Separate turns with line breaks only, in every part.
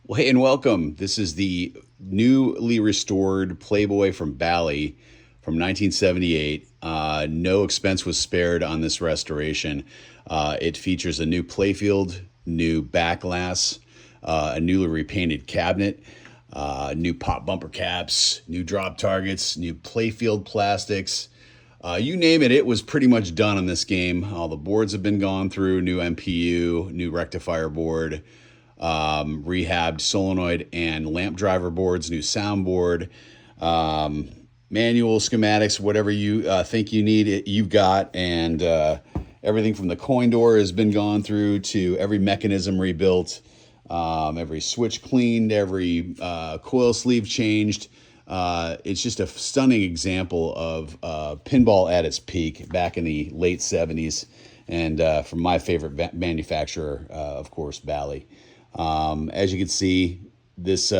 Well, hey, and welcome. This is the newly restored Playboy from Bally from 1978. No expense was spared on this restoration. It features a new playfield, new back glass, a newly repainted cabinet, new pop bumper caps, new drop targets, new playfield plastics. You name it, it was pretty much done on this game. All the boards have been gone through, new MPU, new rectifier board, rehabbed solenoid and lamp driver boards, new soundboard, manual schematics, whatever you think you need, you've got. And everything from the coin door has been gone through to every mechanism rebuilt, every switch cleaned, every coil sleeve changed. It's just a stunning example of pinball at its peak back in the late 70s. And from my favorite manufacturer, of course, Bally. As you can see, this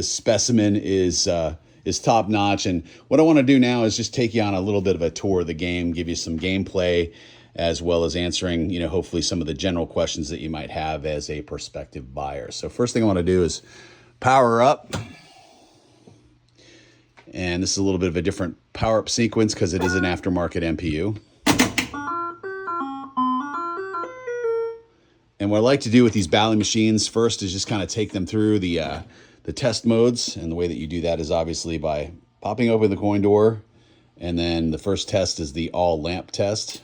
specimen is top notch. And what I want to do now is just take you on a little bit of a tour of the game, give you some gameplay, as well as answering, hopefully some of the general questions that you might have as a prospective buyer. So first thing I want to do is power up. And this is a little bit of a different power up sequence because it is an aftermarket MPU. And what I like to do with these Bally machines first is just kind of take them through the test modes. And the way that you do that is obviously by popping open the coin door. And then the first test is the all lamp test.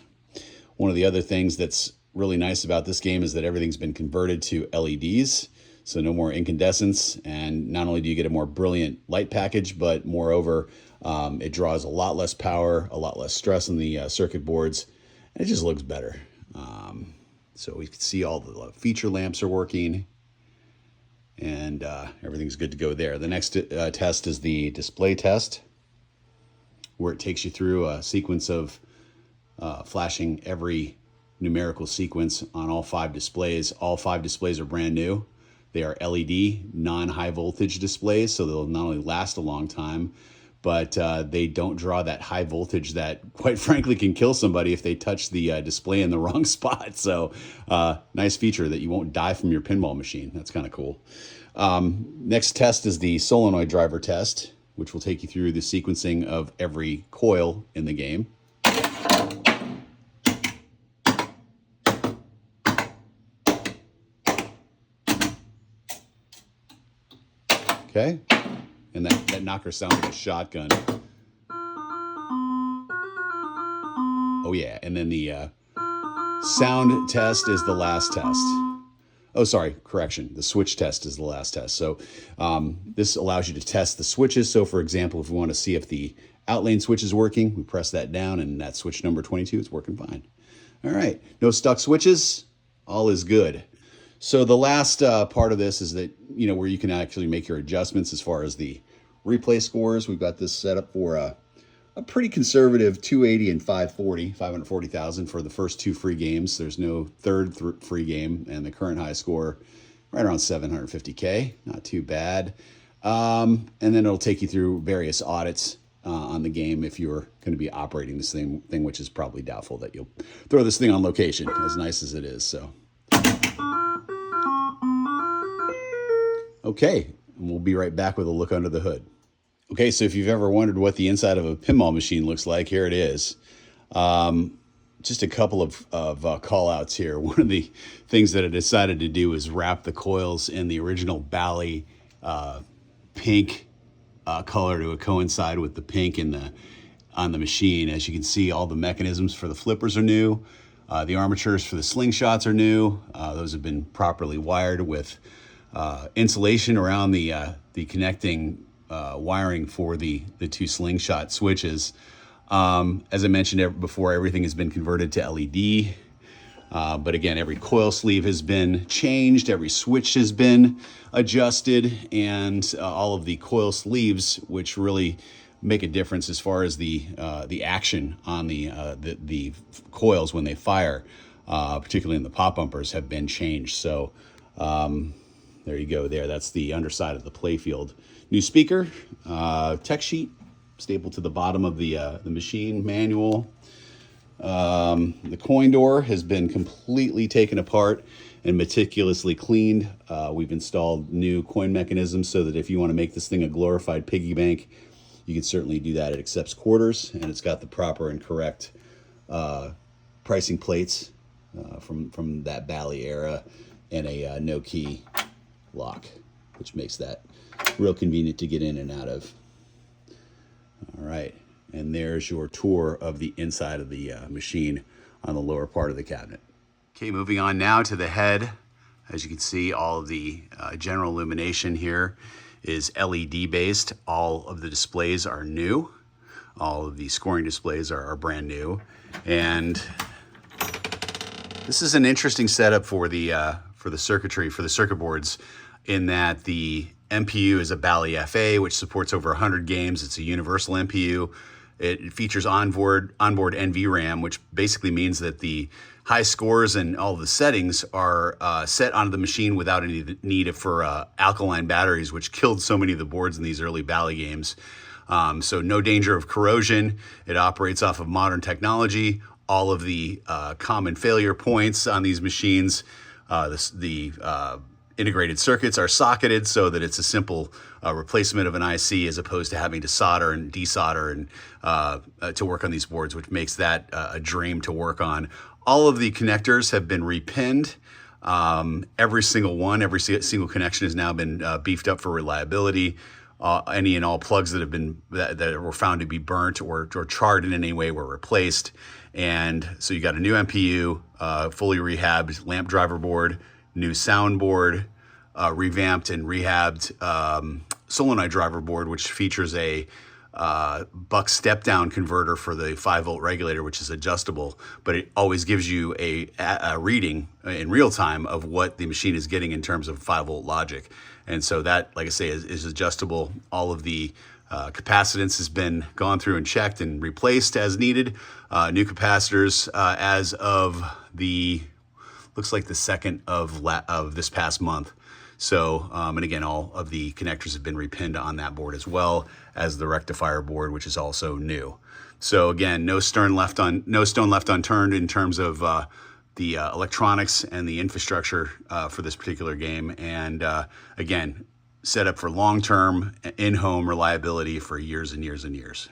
One of the other things that's really nice about this game is that everything's been converted to LEDs. So no more incandescence. And not only do you get a more brilliant light package, but moreover, it draws a lot less power, a lot less stress on the circuit boards. And it just looks better. So we can see all the feature lamps are working, and everything's good to go there. The next test is the display test, where it takes you through a sequence of flashing every numerical sequence on all 5 displays. All 5 displays are brand new. They are LED, non-high voltage displays, so they'll not only last a long time, but they don't draw that high voltage that, quite frankly, can kill somebody if they touch the display in the wrong spot. So nice feature that you won't die from your pinball machine. That's kind of cool. Next test is the solenoid driver test, which will take you through the sequencing of every coil in the game. Okay. And that knocker sounds like a shotgun. Oh, yeah. And then the sound test is the last test. Oh, sorry. Correction. The switch test is the last test. So this allows you to test the switches. So, for example, if we want to see if the outlane switch is working, we press that down, and that switch number 22 is working fine. All right. No stuck switches. All is good. So the last part of this is that, where you can actually make your adjustments as far as the replay scores. We've got this set up for a pretty conservative 280 and 540,000 for the first 2 free games. There's no third free game, and the current high score right around 750K. Not too bad. And then it'll take you through various audits on the game if you're going to be operating this thing, which is probably doubtful that you'll throw this thing on location, as nice as it is. So. Okay, and we'll be right back with a look under the hood. Okay, so if you've ever wondered what the inside of a pinball machine looks like, here it is. Just a couple of call outs here. One of the things that I decided to do is wrap the coils in the original Bally pink color to coincide with the pink on the machine. As you can see, all the mechanisms for the flippers are new. The armatures for the slingshots are new. Those have been properly wired with insulation around the connecting wiring for the 2 slingshot switches. As I mentioned before, everything has been converted to LED. But again, every coil sleeve has been changed, every switch has been adjusted, and all of the coil sleeves, which really make a difference as far as the action on the coils when they fire, particularly in the pop bumpers, have been changed. So there you go. That's the underside of the playfield. New speaker, tech sheet stapled to the bottom of the machine manual. The coin door has been completely taken apart and meticulously cleaned. We've installed new coin mechanisms so that if you want to make this thing a glorified piggy bank, you can certainly do that. It accepts quarters, and it's got the proper and correct pricing plates from that Bally era, and a no key lock, which makes that real convenient to get in and out of. All right, and there's your tour of the inside of the machine on the lower part of the cabinet. Okay, moving on now to the head. As you can see, all of the general illumination here is LED based. All of the displays are new. All of the scoring displays are brand new. And this is an interesting setup for the circuitry, for the circuit boards, in that the MPU is a Bally FA, which supports over 100 games. It's a universal MPU. It features onboard NVRAM, which basically means that the high scores and all the settings are set onto the machine without any need for alkaline batteries, which killed so many of the boards in these early Bally games. So no danger of corrosion. It operates off of modern technology. All of the common failure points on these machines, the integrated circuits are socketed so that it's a simple replacement of an IC, as opposed to having to solder and desolder and to work on these boards, which makes that a dream to work on. All of the connectors have been repinned. Every single one, every single connection has now been beefed up for reliability. Any and all plugs that have been that were found to be burnt or charred in any way were replaced. And so you got a new MPU, fully rehabbed lamp driver board, new soundboard, revamped and rehabbed solenoid driver board, which features a buck step down converter for the 5-volt regulator, which is adjustable, but it always gives you a reading in real time of what the machine is getting in terms of 5-volt logic. And so that, like I say, is adjustable. All of the capacitance has been gone through and checked and replaced as needed. New capacitors as of looks like the 2nd of this past month. So, and again, all of the connectors have been repinned on that board, as well as the rectifier board, which is also new. So again, no stone left unturned in terms of the electronics and the infrastructure for this particular game. And again, set up for long-term in-home reliability for years and years and years.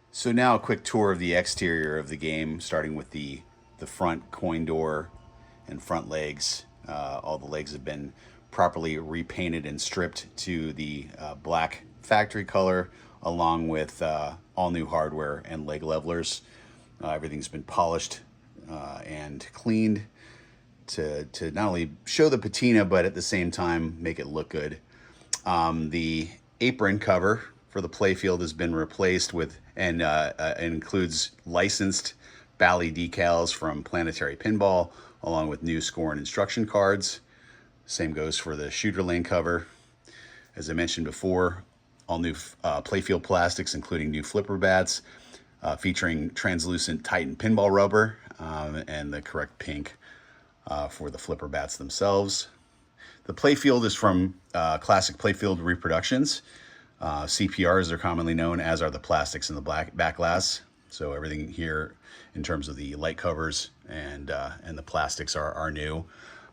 So now a quick tour of the exterior of the game, starting with the front coin door and front legs. All the legs have been properly repainted and stripped to the black factory color, along with all new hardware and leg levelers. Everything's been polished and cleaned to not only show the patina, but at the same time make it look good. The apron cover for the playfield has been replaced with, and includes licensed Bally decals from Planetary Pinball, along with new score and instruction cards. Same goes for the shooter lane cover. As I mentioned before, all new playfield plastics, including new flipper bats, featuring translucent Titan pinball rubber, and the correct pink for the flipper bats themselves. The playfield is from Classic Playfield Reproductions. CPRs are commonly known, as are the plastics and the back glass. So everything here in terms of the light covers and the plastics are new.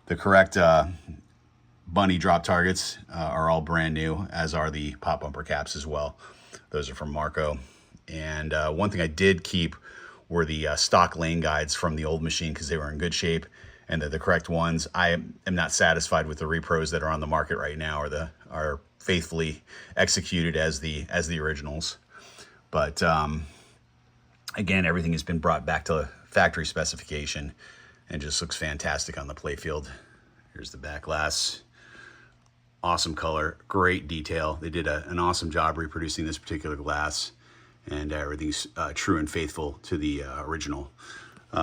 The correct bunny drop targets are all brand new, as are the pop bumper caps as well. Those are from Marco. And one thing I did keep were the stock lane guides from the old machine, because they were in good shape and they're the correct ones. I am not satisfied with the repros that are on the market right now, or are faithfully executed as the originals. But again, everything has been brought back to factory specification and just looks fantastic on the playfield. Here's the back glass. Awesome color, great detail. They did an awesome job reproducing this particular glass, and everything's true and faithful to the original.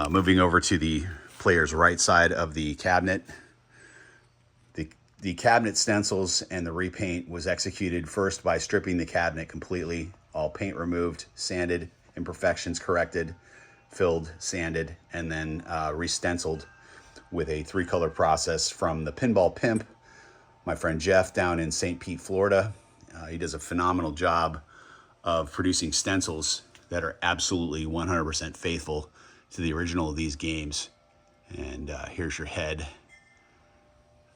Moving over to the player's right side of the cabinet. The cabinet stencils and the repaint was executed first by stripping the cabinet completely, all paint removed, sanded, imperfections corrected, filled, sanded, and then re-stenciled with a 3-color process from the Pinball Pimp, my friend Jeff, down in St. Pete, Florida. He does a phenomenal job of producing stencils that are absolutely 100% faithful to the original of these games. And here's your head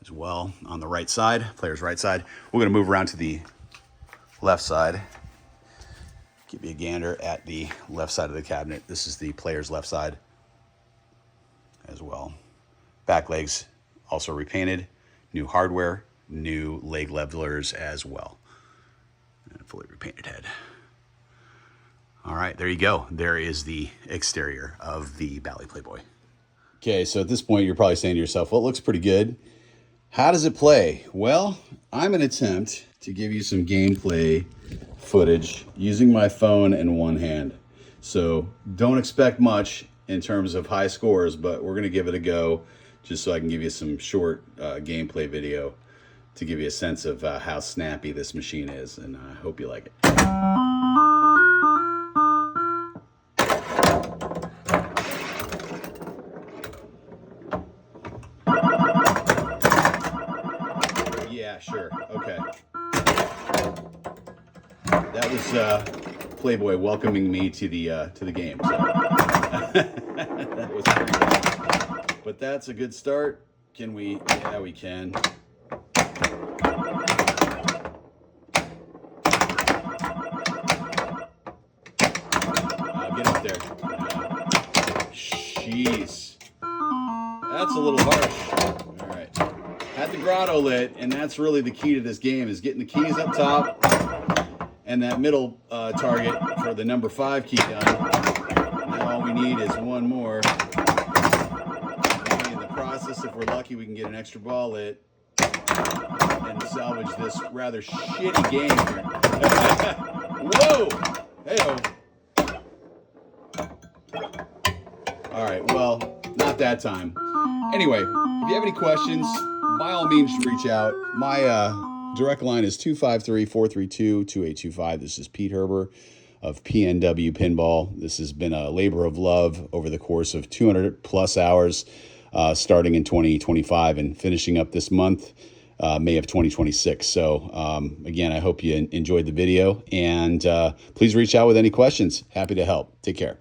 as well on the right side, player's right side. We're going to move around to the left side. Give you a gander at the left side of the cabinet. This is the player's left side as well. Back legs also repainted, new hardware, new leg levelers as well, and a fully repainted head. All right, there you go. There is the exterior of the Bally Playboy. Okay, so at this point, you're probably saying to yourself, well, it looks pretty good. How does it play? Well, I'm going to attempt to give you some gameplay footage using my phone in one hand. So don't expect much in terms of high scores, but we're going to give it a go just so I can give you some short gameplay video to give you a sense of how snappy this machine is, and I hope you like it. Yeah, sure. Okay. That was Playboy welcoming me to the game. So. That was pretty good. But that's a good start. Can we? Yeah, we can. Get up there. Jeez. That's a little harsh. All right. Had the grotto lit, and that's really the key to this game, is getting the keys up top and that middle target for the number 5 key done. Now all we need is one more. Maybe in the process, if we're lucky, we can get an extra ball lit and salvage this rather shitty game here. Whoa! Hey-oh. All right, well, not that time. Anyway, if you have any questions, by all means, reach out. My direct line is 253-432-2825. This is Pete Herber of PNW Pinball. This has been a labor of love over the course of 200 plus hours, starting in 2025 and finishing up this month, May of 2026. So again, I hope you enjoyed the video, and please reach out with any questions. Happy to help. Take care.